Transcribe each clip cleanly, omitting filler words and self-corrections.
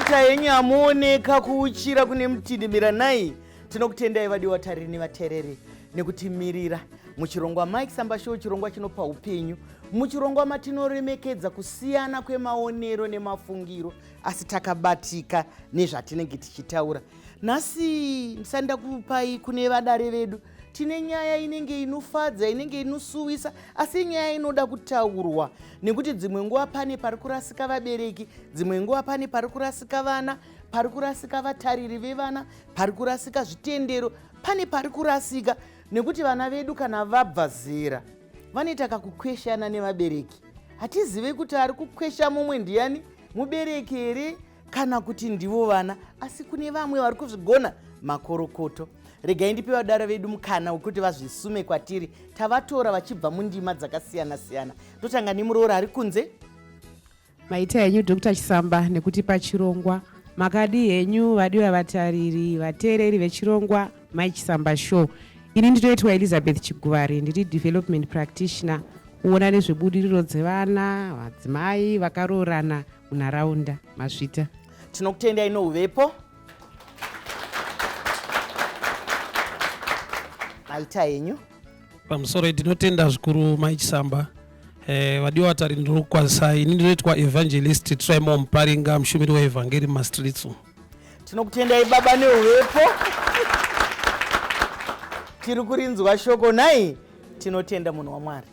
bata yenyu amuoneka kuuchira kune mutindimira nai. Tinokutendai vadiwa vatariri nevateereri nekutimirira muchirongwa Mike Samba Show, chirongwa chinopa upenyu, muchirongwa matinoremekedza kusiyana kwemaonero nemafungiro asi takabatika nezvatinenge tichitaura. Nhasi ndisanda kupai kune vadare vedu tine nyaya inenge inofadza, inenge inosuwisa, asi nyaya inoda kutaurwa nekuti dzimwe nguva pane pari kurasika vabereki, dzimwe nguva pane pari kurasika vana, pari kurasika vatariri vevana, pari kurasika zvitendero, pane pari kurasika nekuti vana vedu kana vabva zera vanoita kakukweshana nevabereki. Hatizive kuti ari kukwesha mumwe ndiani, mubereki here kana kuti ndivo vana, asi kune vamwe vari kuzvigona makorokoto. Regai ndipe vadare vedu mukana wekuti vazvisume kwatiri. Tavatora vachibva mundima dzakasiyana siyana. Totanga nemuroora ari kunze. Maita henyu Dr. Chisamba nekuti pachirongwa. Makadi henyu vadiwa vatariri, vateereri vechirongwa Mike Samba Show. Ini ndinoitwa Elizabeth Chiguvari, ndiri development practitioner, kuona nezvebudiriro dzevana, vadzimai vakaroorana munharaunda mazvita. Tinokutendai nouvepo. Maita henyu. Pamusoro ndinotenda zvikuru Mike Samba. Vadiwa vatariri ndinokwazisai. Ini ndinoitwa Evangelist Tremo Muparinga, mushumiri weevhangeri mumastreets. Tinokutendai baba neuvepo. Tiri kurinzwa shoko nai. Tinotenda munhu waMwari.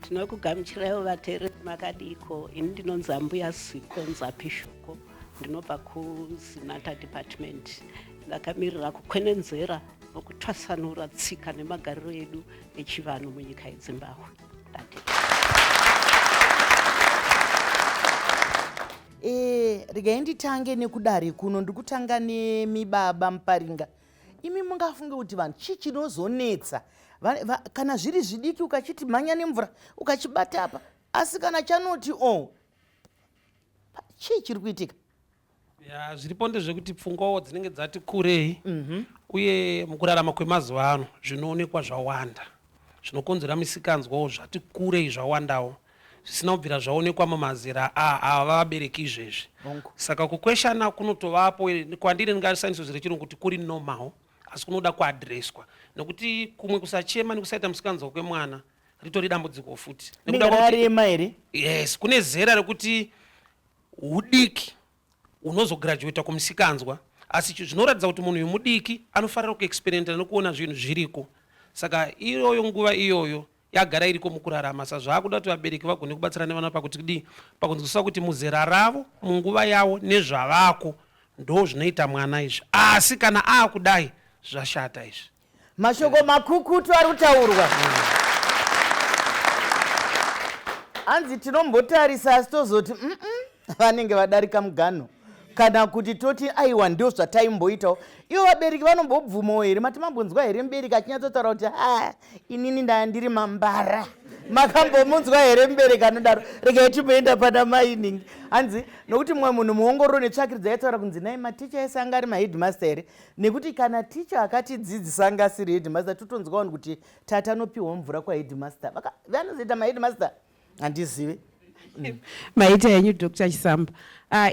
Tinokugamuchirawo vateereri makadiko. Ini ndinonzi Mbuya Ziko Nzapishoko, ndinobva kuZinata department. Ndakamirira kukwenenzera nokutwasanura tsika nemagariro edu echivanhu munyika yeZimbabwe. Regai nditange nekudare kuno, ndikutanga nemibaba Muparinga. Imi mungafunge kuti vanhu chii chinozonetsa kana zviri zvidiki ukachiti mhanya nemvura ukachibata apa, asi kana chanoti chii chiri kuitika? Zviripo ndezvekuti pfungwawo dzinenge dzati kurei, uye mukurarama kwemazuva ano zvinoonekwa zvawanda, zvinokonzera misikanzwawo zvati kurei zvawandawo, zvisina kubvira zvaonekwa mumazera avabereki izvezvi. Saka kukweshana kunotovapo. Kwandiri ndingarisaniso rechirungu kuti kuri normal, asi kunoda kuadreswa, nekuti kumwe kusachema nekusaita musikanzwa kwemwana ritori dambudziko futi. Nengararema here? Yes, kune zera rekuti udiki unozograduata kumusikanzwa, asi zvinoratidza kuti munhu yomudiki anofanira kuexperimenta nekuona zvinhu zviriko. Saka iyoyo nguva iyoyo yagara iriko mukurarama. Sazvakuda kuti vabereki vagone kubatsirana nevana pakunzwisisa kuti muzera ravo, munguva yavo nezvavako ndo zvinoita mwana izvi, asi kana aakudai zvashata izvi. Mashoko makukutu ari kutaurwa. Hanzi tinombotarisa asi tozoti vanenge vadarika mugano, kana kuti toti aiwa ndio zvataimboitawo. Ivo vabereki vanombobvumawo here? Mati mambonzwa here mubereki achinyatsotaura kuti inini ndandiri mambara? Makambomunzwa here mubereki anodaro? Regai timboenda pana mainingi. Hanzi nokuti mumwe munhu muongororo netsvakiridza yaitaura kunzi nai maticha ese anga ari maheadmaster here, nekuti kana ticha akatidzidzisa anga asiri headmaster totonzwa vanhu kuti tata anopiwa mvura kwaheadmaster. Vanozoita maheadmaster? Handizive. Maita henyu Dr. Chisamba.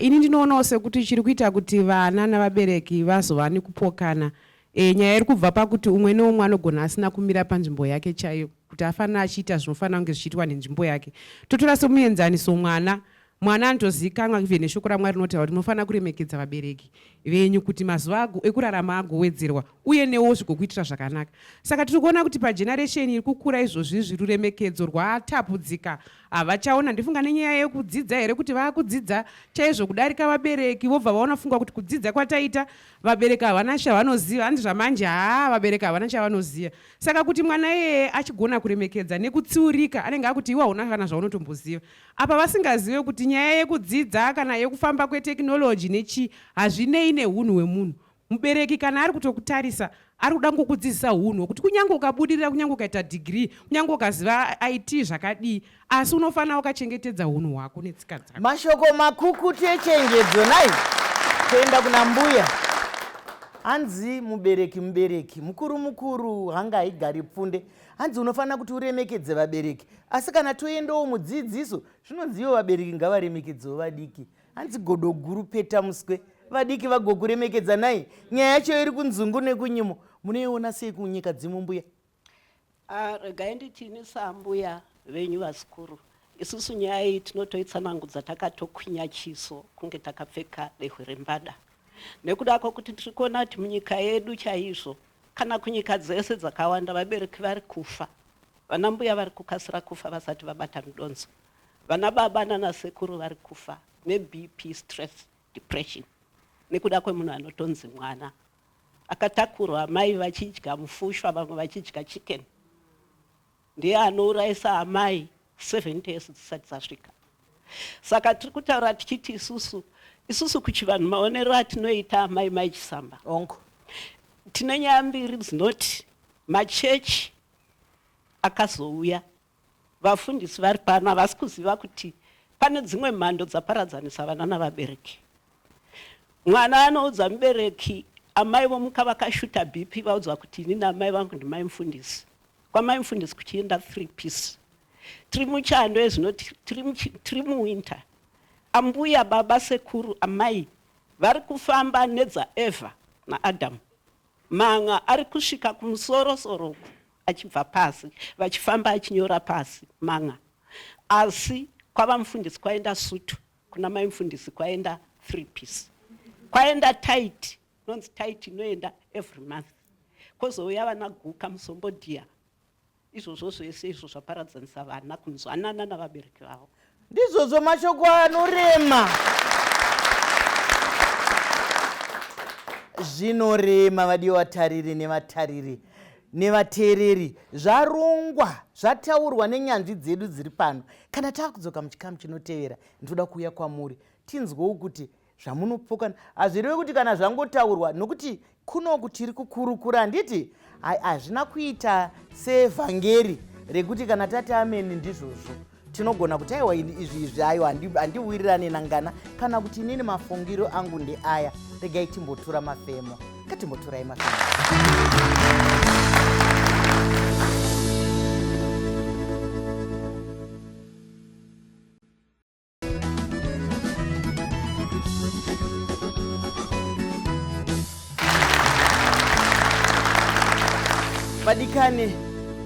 Ini ndinoonawo sekuti chiri kuita kuti vana navabereki vazova nekupokana. Nyaya iri kubva pakuti umwe neumwe anogona asina kumira panzvimbo yake chaiyo, kuti afanira achiita zvinofanira kunge zvichiitwa nenzvimbo yake. Totora semuenzaniso mwana anotozikanwa even neshoko raMwari rinotaura kuti munofanira kuremekedza vabereki venyu kuti mazuva ekurarama agowedzerwa uye newo zvigokuitira zvakanaka. Saka tiri kuona kuti pageneration iri kukura izvozvi ruremekedzo rwatapudzika. Havachaona, ndifunga nenyaya yekudzidza here, kuti vaakudzidza chaizvo kudarika vabereki, vobva vaonafunga kuti kudzidza kwataita vabereki havana chavanoziva. Handi zvamanje vabereki havana chavanoziva. Saka kuti mwana iyeye achigona kuremekedza nekutsiurika, anenge akuti iwe hauna kana zvaunotomboziva. Apa vasingazive kuti nyaya yekudzidza kana yekufamba kweteknoloji nechi hazvinei neunhu hwemunhu. Mubereki kana ari kutokutarisa ari kuda ngokudzidzisa hunhu hwekuti kunyange ukabudirira, kunyange ukaita degree, kunyange ukaziva IT zvakadii, asi unofanira ukachengetedza hunhu hwako netsika dzako. Mashoko makukutu echenjedzo nai. Kuenda kuna mbuya. Hanzi mubereki mukuru hanga haigari pfunde. Hanzi unofanira kuti uremekedze vabereki. Asi kana toendawo mudzidziso, zvinonzi ivo vabereki ngavaremekedzewo vadiki. hanzi godo guru peta muswe. Vadiki vagokuremekedzanai. Nyaya yacho iri kunzungu nekunyimo. Munoiona sei kunyika dzimwe mbuya? Regai nditini sambuya venyu vasikuru. Isusu nyaya iyi tinotoitsanangudza takatokwinya chiso kunge takapfeka dehwe rembada. Nekuda kwokuti tiri kuona kuti munyika yedu chaizvo kana kunyika dzese dzakawanda vabereki vari kufa. Vana mbuya vari kukasira kufa vasati vabata mudonzo. Vana baba nanasekuru vari kufa neBP, stress, depression. Nekuda kwemunhu anotonzi mwana. Akatakurwa amai vachidya mufushwa vamwe vachidya chicken. Ndiye anourayisa amai 70 years dzisati dzasvika. Saka tiri kutaura tichiti isusu kuchivanhu maonero atinoita amai Mai Chisamba. Onko. Tine nyaya mbiri dzinoti machechi akazouya. Vafundisi vari pano havasi kuziva kuti pane dzimwe mhando dzaparadzanisa vana navabereki. Mwana anoudza mubereki amai vomuka vakashuta BP vaudzwa kuti inini amai vangu ndimai mufundisi. Kwamai mufundisi kuchienda 3 piece. Tiri muchando ezinoti tiri muwinter. Ambuya baba sekuru amai vari kufamba nedzaEvha naAdamu. Manga ari kusvika kumusoro-soro achibva pasi vachifamba achinyora pasi manga. Asi kwava mufundisi kwaenda sutu, kuna mai mufundisi kwaenda 3 piece. Kwaenda tight, nonzi tight inoenda every month. Kwozouya vana guka musombodhiya. Izvozvo zvese izvo zvaparadzanisa vana kunzwanana navabereki vavo. Ndizvozvo mashoko anorema. Zvinorema vadiwa vatariri nevatariri nevateereri. Zvarongwa, zvataurwa nenyanzvi dzedu dziri pano. Kana takudzoka muchikamu chinotevera, ndoda kuuya kwamuri tinzwewo kuti zvamunopokana hazvireve kuti kana zvangotaurwa nokuti kunoku tiri kukurukura handiti hazvina kuita sevhangeri rekuti kana tati ameni ndizvozvo tinogona kuti aiwa izvi aiwa handiwirirane nangana kana kuti inini mafungiro angu ndeaya. Regai timbotura mafemo. Ngatimboturai mafemo. Vadikane,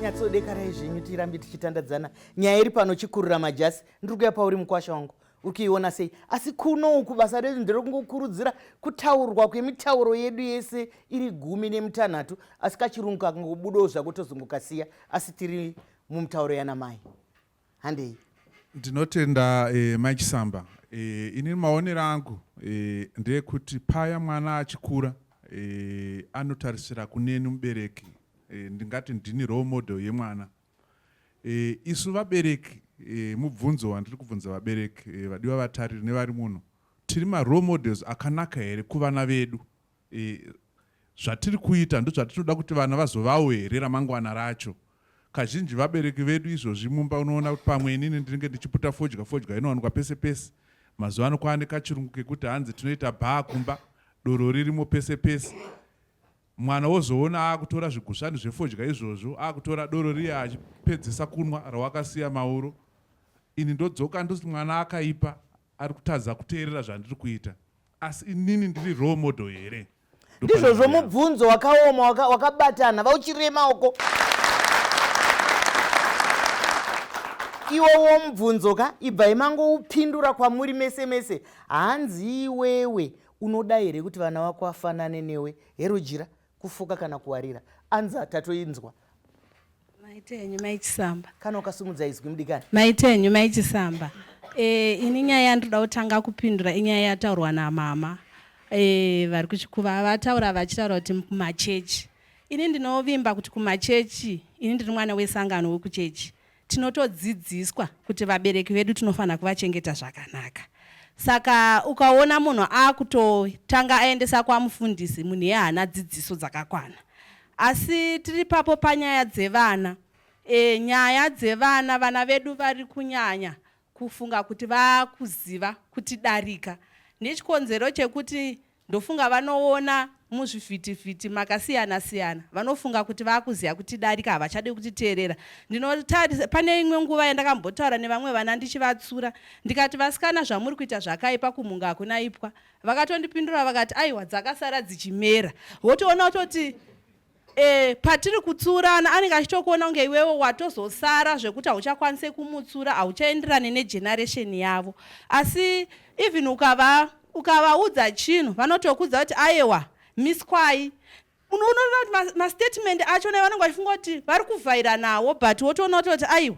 nyatsodekarai zvenyu tirambe tichitandadzana. Nyaya iri pano chikurura majasi. Ndiri kuuya pauri mukwasha wangu. Ukiiona sei? Asi kunoku basa redu nderekungokurudzira kutaurwa kwemitauro yedu yese iri 16 asi kachirungu kangobudawo zvako tozongokasiya asi tiri mumutauro yanamai. Handei. Ndinotenda Mai Chisamba. Ini maonero angu ndeyekuti paya mwana achikura anotarisira kuneni mubereki. Ndingati ndini role model yemwana. Isu vabereki mubvunzo wandiri kubvunza vabereki vadiwa vatariri nevari muno. Tiri role models akanaka here kuvana vedu. Zvatiri kuita ndozvatinoda kuti vana vazovawo here ramangwana racho. Kazhinji vabereki vedu izvozvi mumba unoona kuti pamwe inini ndinenge ndichiputa fodya inowanikwa pese pese. Mazuva ano kwaane kachirungu kekuti hanzi tinoita bhaa kumba, doro ririmo pese pese. Mwana wozoona akutora zvigushani zvefodya izvozvo, akutora doro riya achipedzisa kunwa rawakasiya mauro. Ini ndodzoka ndozi mwana akaipa, ari kutadza kuteerera zvandiri kuita. Asi inini ndiri role model here. Ndizvozvo mubvunzo wakaoma wakabatana vauchirema maoko. Iwowo mubvunzo ka ibva imangoupindura kwamuri mese mese. Hanzi iwewe unoda here kuti vana vako vafanane newe herujira kufuka kana kuwarira. Anza tatoinzwa. Maite henyu Mai Chisamba. Kana ukasumudza izwi mudikani. Maite henyu Mai Chisamba. Ini nyaya yandoda kutanga kupindura inyaya yataurwa namama. Vari kuchikuva vataura vachitaura kuti kumachechi. Ini ndinovimba kuti kumachechi, ini ndiri mwana wesangano wekuchechi. Tinotodzidziswa kuti vabereki vedu tinofana kuvachengeta zvakanaka. Saka ukaona munhu akutotanga aendesa kwamufundisi munhu yehana dzidziso dzakakwana. Asi tiri papo panyaya dzevana. Nyaya dzevana vana vedu vari kunyanya kufunga kuti vakuziva kuti darika. Nechikonzero chekuti ndofunga vanoona muzvivhitivhiti makasiyana-siyana vanofunga kuti vakuziva kutidarika havachade kutiteerera. Ndinotarisa pane imwe nguva yandakambotaura nevamwe vana ndichivatsura ndikati vasikana zvamuri kuita zvakaipa kumunga hakuna ipwa. Vakatondipindura vakati aiwa dzakasara dzichimera. Wotoona kutoti patiri kutsurana anenge achitokuona kunge iwewo watozosara zvekuti hauchakwanise kumutsura, hauchaenderane negeneration yavo. Asi even ukavaudza chinhu vanotokudza kuti aiwa miskwai. Unoona kuti mastatement acho vanenge vachifunga kuti vari kuvhaira nawo, but wotoona kuti aiwa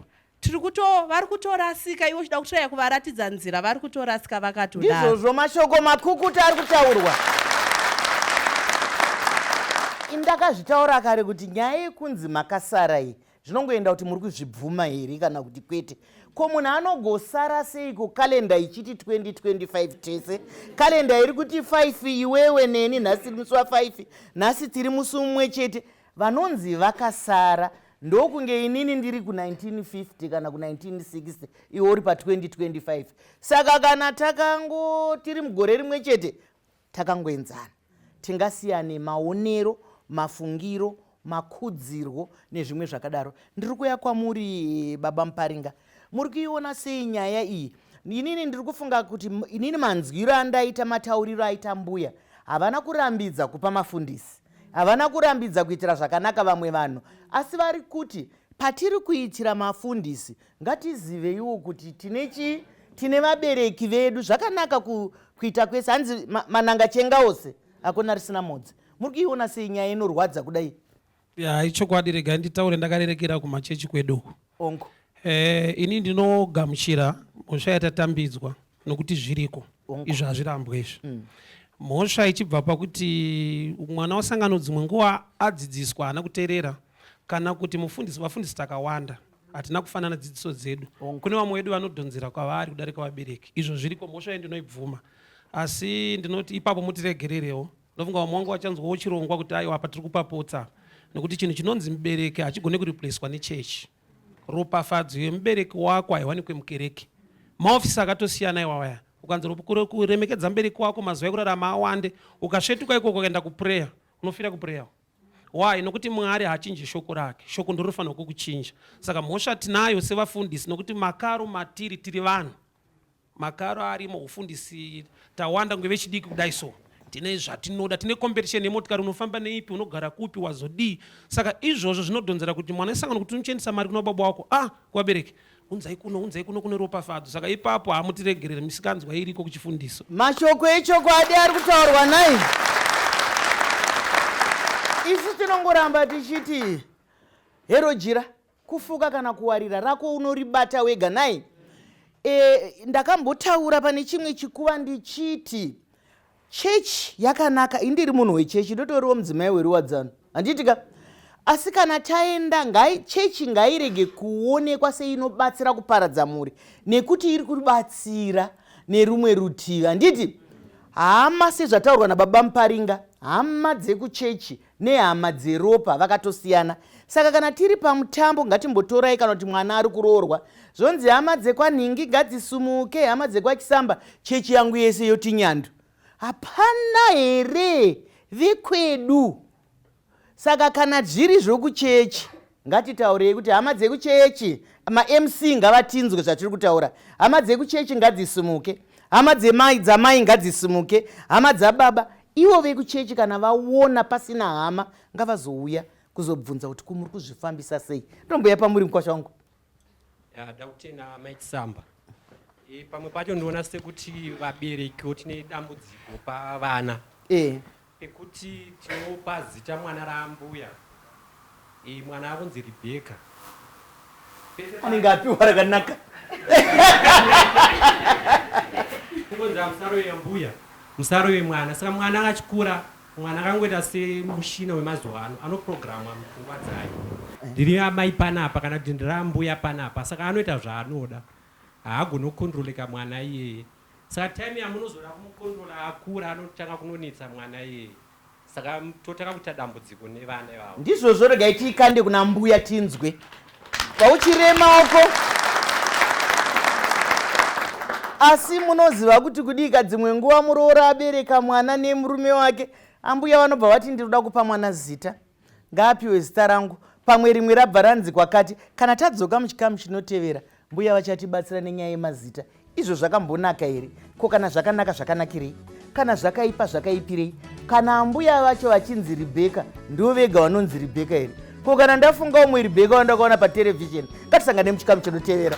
vari kutorasika, iwo uchida kutraya kuvaratidza nzira vari kutorasika vakatodaro. Ndizvozvo mashoko makukuta ari kutaurwa. Ndakazvitaura kare kuti nyaya yekunzi makasara iyi zvinongoenda kuti muri kuzvibvuma here kana kuti kwete. Ko munhu anogosara seiko kalenda ichiti 2025 tese, kalenda iri kuti 5 iwewe neni nhasi musi wa5 nhasi tiri musi umwe chete. Vanonzi vakasara ndokunge inini ndiri ku1950 kana ku1960 iwe uri pa2025. Saka kana tiri mugore rimwe chete takangoenzana, tingasiyane maonero, mafungiro, makudzirwo nezvimwe zvakadaro. Ndiri kuya kwamuri baba Muparinga, muri kuiona sei nyaya iyi? Inini ndiri kufunga kuti inini manzwiro andaita, matauriro aita mbuya havana kurambidza kupa mafundisi, havana kurambidza kuitira zvakanaka vamwe vanhu, asi vari kuti patiri kuitira mafundisi ngatizive iwo kuti tine vabereki vedu. Zvakanaka kuita kwese, hanzi mananga chenga ose hakuna risina modzi. Muri kuiona sei nyaya inorwadza kudai? Ichokwadi, rega nditaure ndakarerekera kumachechi kweduku. Ongo. Ini ndinogamuchira mhosva yatatambidzwa nokuti zviriko izvo hazvirambwe izvi. Mhosva ichibva pakuti mwana wasangano dzimwe nguva adzidziswa hana kuteerera, kana kuti vafundisi takawanda hatina kufanana dzidziso dzedu. Kune vamwe vedu vanodhonzera kwavari kudarika vabereki. Izvo zviriko, mhosva iyi ndinoibvuma. Asi ndinoti ipapo mutiregererewo. Ndofunga vamwe vangu vachanzwawo chirongwa kuti aiwa apa tiri kupapotsa, nokuti chinhu chinonzi mubereki hachigone kuriplacwa nechechi. Ropafadzo yemubereki wako haiwanikwe mukereke. Maofisi akatosiyana iwawaya. Ukanzira kuremekedza mubereki wako mazuva ekurarama awande, ukasvetuka ikoko ukaenda kupureya, unofira kupureya. Why? Nokuti Mwari hachinji shoko rake. Shoko ndiro rinofanira kukuchinja. Saka mhosva tinayo sevafundisi, nokuti makaro matiri tiri vanhu. Makaro arimo ufundisi tawanda nguve vechidiki kudai so. Tine zvatinoda, tine competition yemotikari, unofamba neipi, unogara kupi, wazodii. Saka izvozvo zvinodhonzera kuti mwana isangano kuti unochiendesa mari kuna baba wako, kuvabereki unzai kuno kune ropafadzo. Saka ipapo hamutiregerere, misikanzwa iriko kuchifundiso. Mashoko echokwadi ari kutaurwa nai. Isi tinongoramba tichiti hero jira kufuka kana kuwarira rako unoribata wega nai. Ndakambotaura pane chimwe chikuva ndichiti chechi yakanaka. Indiri munhu wechechi, ndotoriwo mudzimai weruwadzano, handitika. Asi kana taenda chechi ngairege kuonekwa seinobatsira kuparadza mhuri, nekuti iri kubatsira nerumwe rutivi. Handiti hama sezvataurwa nababa Muparinga, hama dzekuchechi nehama dzeropa vakatosiyana. Saka kana tiri pamutambo ngatimbotorai kana kuti mwana ari kuroorwa, zvonzi hama dzekwanhingi ngadzisumuke, hama dzekwachisamba, chechi yangu yese yoti nyandu. Hapana here vikwedu. Saka kana zviri zvokuchechi ngatitaurei kuti hama dzekuchechi, ma-MC ngavatinzwe zvatiri kutaura. Hama dzekuchechi ngadzisumuke, hama dzamai ngadzisumuke, hama dzababa. Ivo vekuchechi kana vaona pasina hama ngavazouya kuzobvunza kuti kumuri kuzvifambisa sei. Ndomboya pamuri mukwasha wangu. Dautena Maitsamba. Pamwe pacho ndinoona sekuti vabereki tine dambudziko pavana. Pekuti tinopa zita mwana raambuya. Mwana akunzi Rebecca. Anenge apiwa rakanaka. Kunonzi musaro wembuya, musaro wemwana. Saka mwana achikura, mwana akangoita semushina wemazuva ano, anoprogramwa mupfungwa dzake. Ndiri amai panapa kana kuti ndiri ambuya panapa. Saka anoita zvaanoda. Haagoni kukondroleka mwana iyeye. Saka time yamunozoda kumukondrola akura anotanga kunonetsa mwana iyeye. Saka totaka kuita dambudziko nevana ivavo. Ndizvozvo regai tiikande kuna mbuya tinzwe. Pauchiremaoko. Asi munoziva kuti kudika dzimwe nguva muroora abereka mwana nemurume wake, ambuya vanobva vati ndinoda kupa mwana zita, ngaapiwe zita rangu, pamwe rimwe rabva ranzi kwakati. Kana tadzoka muchikamu chinotevera, mbuya vachatibatsira nenyaya yemazita. Izvo zvakambonaka here? Ko kana zvakanaka zvakanakirei? Kana zvakaipa zvakaipirei? Kana ambuya vacho vachinzi Rebheka ndivo vega vanonzi Rebheka here? Ko kana ndafunga umwe Rebheka wandakaona paterevhizheni, ngatisangane muchikamu chinotevera.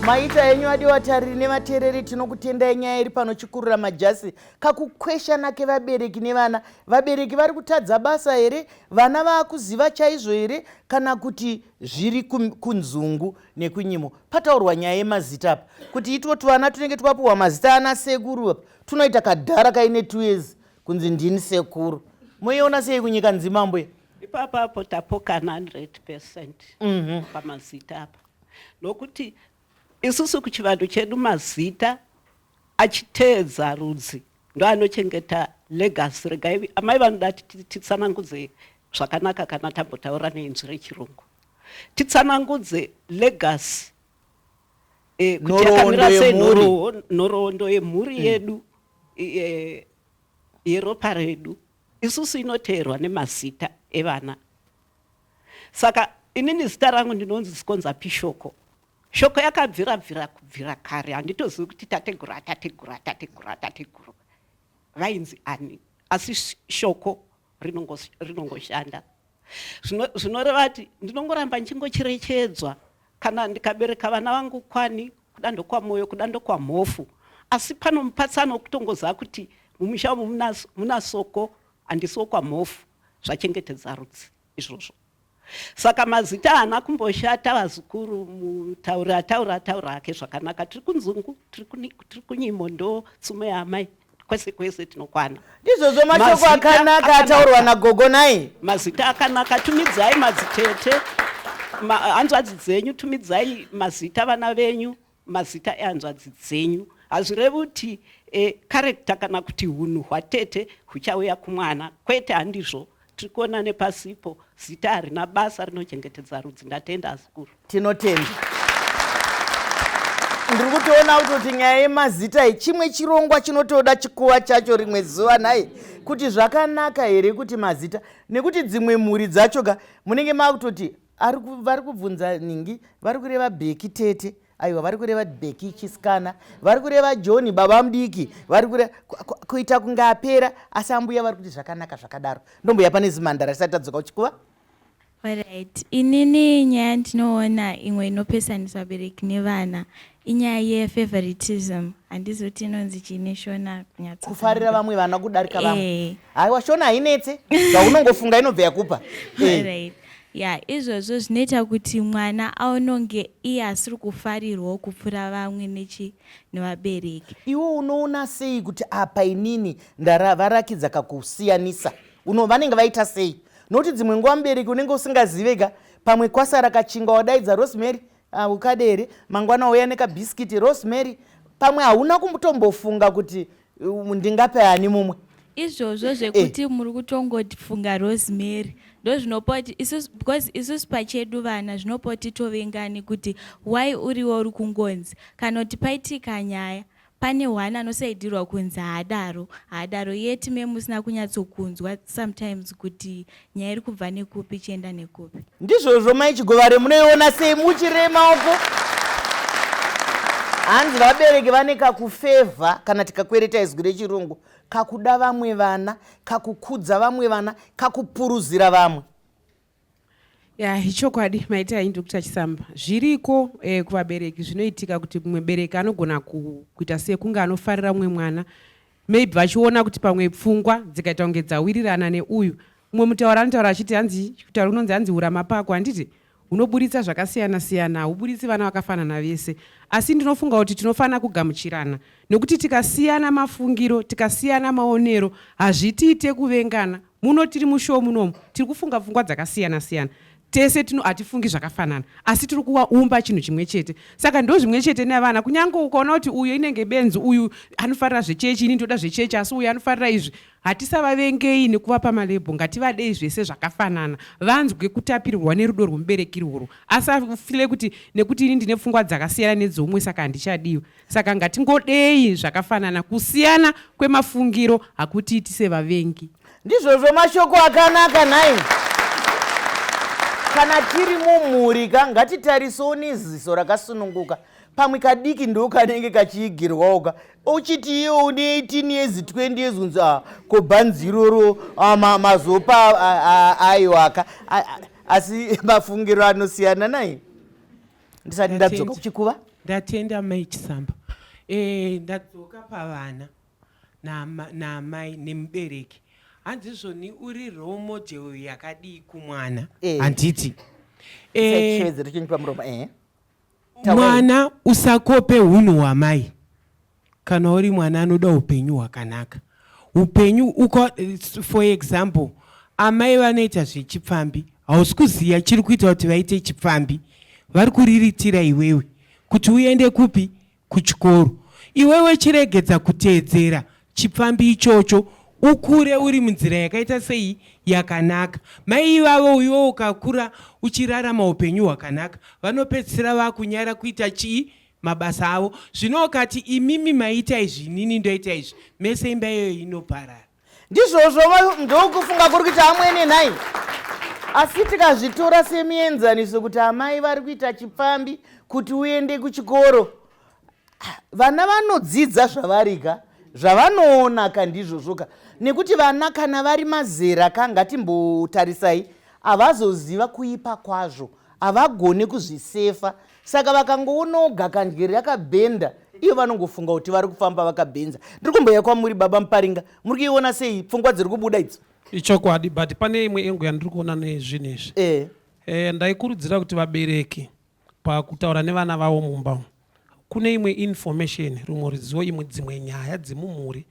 Maita yenyu adiwatariri nevateereri, tinokutendai nyaya iri pano Chikurura Majasi. Kakukweshana kevabereki nevana. Vabereki vari kutadza basa here? Vana vaakuziva chaizvo here? Kana kuti zviri kunzungu nekunyimo? Pataurwa nyaya yemazita apa, kuti itoti vana tunenge twapuwa mazita ana sekuru apa, tunoita kadhara kaine 2 years kunzi ndini sekuru. Moiona sei kunyika nzimambo? Ipapapo tapokana 100% pamazita apa, nokuti isusu kuchivanhu chedu mazita achiteedza rudzi ndo anochengeta legacy. Regai amai vanoda titsanangudze zvakanaka kana tambotaura nenzwi rechirungu, titsanangudze legacy kuti yakamira sei, nhoroondo yemhuri yedu yeropa redu. Isusu inoteerwa nemazita evana. Saka inini zita rangu ndinonzi Sikonza Pishoko. Shoko yakabvira kubvira kare, handitozivi kuti tateguru vainzi ani, asi shoko rinongoshanda. Zvinoreva kuti ndinongoramba ndichingocherechedzwa kana ndikabereka vana vangu kwani, kuda ndokwamoyo, kuda ndokwamhofu, asi pano mupatsano wekutongoziva kuti mumusha umu muna soko handisiwo kwamhofu, zvachengetedza rudzi izvozvo. Saka mazita haana kumboshata vazukuru, mutauri ataura hake zvakanaka. Tiri kunzungu, tiri kunyimo, ndo tsumo yamai, kwese kwese tinokwana. Ndizvozvo mashoko akanaka ataurwa nagogo nai. Mazita akanaka, tumidzai madzitete, hanzvadzi dzenyu, tumidzai mazita vana venyu, mazita ehanzvadzi dzenyu. Hazvirevi kuti karekta kana kuti hunhu hwatete huchauya kumwana, kwete, handizvo. Tirikuona nepasipo zita harina basa, rinochengetedza rudzi. Ndatenda azukuru. Tinotenda. Ndiri kutoona kuti nyaya yemazita chimwe chirongwa chinotoda chikuva chacho rimwe zuva nai, kuti zvakanaka here kuti mazita, nekuti dzimwe mhuri dzacho munenge makutoti vari kubvunza ningi, vari kureva Bheki tete, aiwa, vari kureva Bheki chisikana, vari kureva John baba mudiki, vari kuita kunge apera, asi ambuya vari kuti zvakanaka zvakadaro. Ndombuya pane zimhandara risati tadzoka kuchikuva. Alright, inini nyaya ndinoona imwe inopesanisa vabereki nevana inyaya yefavoritism. Handizi kuti inonzi chine Shona kunyatsa kufarira vamwe vana kudarika vamwe. Haiwa, Shona hainetse, zvaunongofunga inobva yakupa. Alright. Izvozvo zvinoita kuti mwana aononge iye asiri kufarirwawo kupfuura vamwe nevabereki. Iwo unoona sei kuti apa inini ndavarakidza kakusiyanisa? Vanenge vaita sei? Noti dzimwe nguva mubereki unenge usingazivega, pamwe kwasara kachingwa wadaidza Rosemary, ukadere mangwana uya nekabhisikiti Rosemary, pamwe hauna kumbotombofunga kuti ndingape ani mumwe. Izvozvo zvekuti muri kutongofunga Rosemary ndo zvinopoti because isusu pachedu vana zvinopoti tovengani kuti why uriwo uri kungonzi, kana kuti paitika nyaya pane hwana anosaidirwa kunzi haadaro yeti memusina kunyatsokunzwa sometimes kuti nyaya iri kubva nekupi chienda nekupi. Ndizvozvo maichigovare munoiona sei muchiremaoko? Hanzi vabereki vane kakufevha, kana tikakwereta izwi rechirungu, kakuda vamwe vana, kakukudza vamwe vana, kakupuruzira vamwe. Ichokwadi maita aindokuta Chisamba. Zviriko kuvabereki zvinoitika kuti mumwe bereki anogona kuita sekunge anofarira mumwe mwana. Maybe vachiona kuti pamwe pfungwa dzikaita kunge dzawirirana neuyu. Mumwe mutaura anotaura achiti hanzi kutaura unonzi hanzi urama pako, handiti unoburitsa zvakasiyana siyana, uburitsi vana vakafanana vese. Asi ndinofunga kuti tinofana kugamuchirana, nekuti tikasiyana mafungiro, tikasiyana maonero, hazvitiite kuvengana. Muno tiri mushow munomu, tiri kufunga pfungwa dzakasiyana siyana. tese hatifungi zvakafanana asi tiri kuumba chinhu chimwe chete. Saka ndo zvimwe chete nevana, kunyange ukaona kuti uyu inenge benzi, uyu anofarira zvechechi, ini ndoda zvechechi, asi uyu anofarira izvi, hatisavavengei nekuvapa malebho, ngativadei zvese zvakafanana, vanzwe kutapirirwa nerudo rwomubereki irworwo, asafile kuti nekuti ini ndine pfungwa dzakasiyana nedzoumwe saka handichadiwa. Saka ngatingodei zvakafanana, kusiyana kwemafungiro hakutiiti sevavengi. Ndizvozvo mashoko akanaka nai. Kana tiri mumhuri ngatitarisewo neziso rakasununguka. Pamwe kadiki ndo kanenge kachiigirwawo uchiti iwe une 18 years 20 years unzi kobhanzi iroro mazopa aiwaka asi mafungiro anosiyana nai. Ndisati ndadzoka kuchikuva ndatenda mai Chisamba. Ndadzoka pavana namai nemubereki. Handizvoni uri role model yakadii kumwana. Handiti mwana usakope hunhu hwamai kana uri mwana anoda upenyu hwakanaka. Upenyu for example, amai vanoita zvechipfambi, hausi kuziya chiri kuita kuti vaite chipfambi, vari kuriritira iwewe kuti uende kupi? Kuchikoro. Iwewe chiregedza kuteedzera chipfambi ichocho, ukure uri munzira yakaita sei? Yakanaka. Mai ivavo iwe ukakura uchirarama upenyu hwakanaka, vanopedzisira vakunyara kuita chii? Mabasa avo. Zvino ukati imimi maita izvi, nini ndoita izvi, mese imba iyoyo inoparara. Ndizvozvo ndokufunga kuri kuti amwene nai. Asi tikazvitora semienzaniso kuti amai vari kuita chipfambi kuti uende kuchikoro, vana vanodzidza zvavarika, zvavanoona kandizvozvoka. Nekuti vana kana vari mazera kangatimbotarisai, avazoziva kuipa kwazvo, avagone kuzvisefa. Saka vakangoonoga kandyeri yakabhenda, iyo vanongofunga kuti vari kufamba vakabhenza. Ndiri kumboya kwamuri baba Muparinga, muri kuiona sei pfungwa dziri kubuda idzi? Ichokwadi, but pane imwe engo yandiri kuona nezvinhu izvi. Ndaikurudzira kuti vabereki pakutaura nevana vavo mumba, kune imwe information, rumwe ruzivo, imwe dzimwe nyaya dzemumhuri.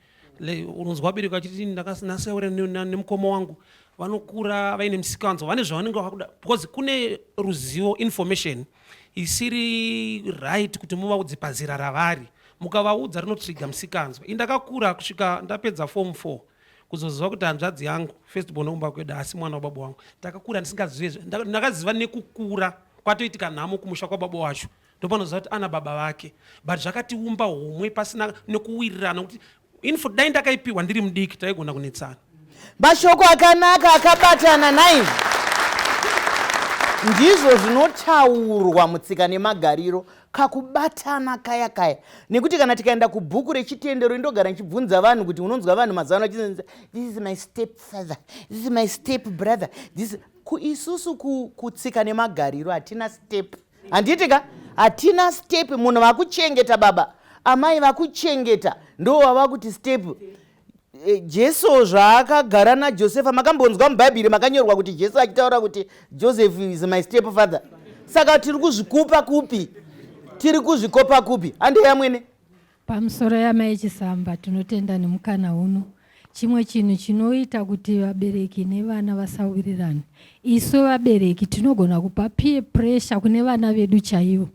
Unonzwa vabereki vachiti ndakanaseura nemukoma wangu, vanokura vaine musikanzwa, vane zvavanenge vakuda, because kune ruzivo, information isiri right kuti muvaudze pazera ravari. Mukavaudza rinotriga musikanzwa. Indakakura kusvika ndapedza form 4 kuzoziva kuti hanzvadzi yangu first born kumba kwedu asi mwana wababa wangu. Ndakakura ndisingazive, ndakaziva nekukura kwatoitika nhamo kumusha kwababa wacho, ndopanoziva kuti ana baba vake, but zvakatiumba homwe pasina nekuwirirana kuti dai ndakaipiwa ndiri mudiki taigona kunetsana. Mashoko akanaka akabatana nai. Ndizvo zvinotaurwa mutsika nemagariro, kakubatana kaya kaya. Nekuti kana tikaenda kubhuku rechitendero indogara nchibvunza vanhu kuti unonzwa vanhu mazano vachinzi this is my stepfather, this is my step brother, isusu kutsika nemagariro hatina step. Handitika hatina step. Munhu vakuchengeta baba, amai vakuchengeta ndo wava kuti step. Jesu zvaakagara naJosefa, makambonzwa mubhaibheri makanyorwa kuti Jesu achitaura kuti Joseph is my stepfather. Saka tiri kuzvikupa kupi? Tiri kuzvikopa kupi? Hande yamwene pamusoro yamai Chisamba tinotenda nemukana uno. Chimwe chinhu chinoita kuti vabereki nevana vasawirirane, isu vabereki tinogona kupa peer pressure kune vana vedu chaivo,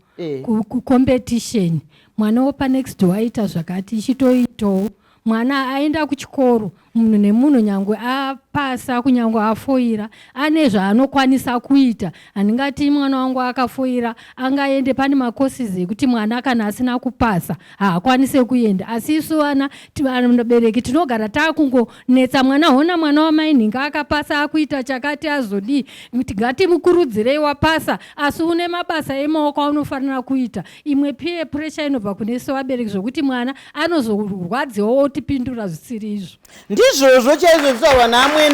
kucompetition. Mwana wopa next door aita zvakati ichitoitawo, mwana aenda kuchikoro, munhu nemunhu nyangwe apasa kunyangwe afoira, ane zvaanokwanisa kuita. Handingati mwana wangu akafoira angaende pane macourses ekuti mwana kana asina kupasa haakwanise kuenda. Asi isu vana vabereki tinogara takungonetsa mwana, hona mwana wamai nhinga akapasa akuita chakati azodii. Ngatimukurudzirei wapasa asi une mabasa emaoko aunofanira kuita. Imwe peer pressure inobva kune isu vabereki zvokuti mwana anozorwadziwa otipindura zvisiri izvo. Ndizvozvo chaizvo zvisaurwa naamwene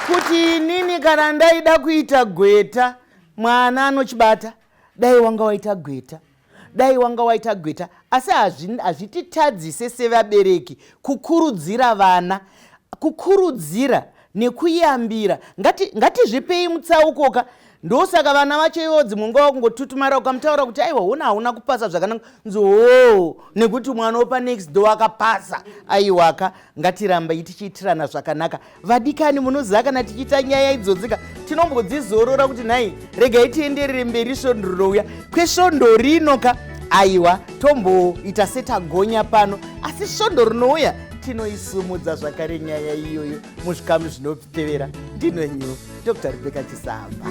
kuti nini kana ndaida kuita gweta mwana anochibata, dai wanga waita gweta, dai wanga waita gweta. Asi hazvititadzise sevabereki kukurudzira vana, kukurudzira nekuyambira. Ngatizvipei mutsaukoka. ndosaka vana vacho ivo dzimwe nguva kungotutumara ukamutaura kuti aiwa una hauna kupasa zvakanaka nzoo nekuti mwana wopa next door akapasa. Aiwaka ngatiramba tichiitirana zvakanaka. Vadikani munoziva kana tichiita nyaya idzodzika tinombodzizorora kuti nhai regai tienderere mberi svondo rinouya kwesvondo rinoka aiwa tomboita setagonya pano asi svondo rinouya tinoisumudza zvakare nyaya iyoyo muzvikamu zvinotevera. Ndinonyu Dr. Rebecca Chisamba.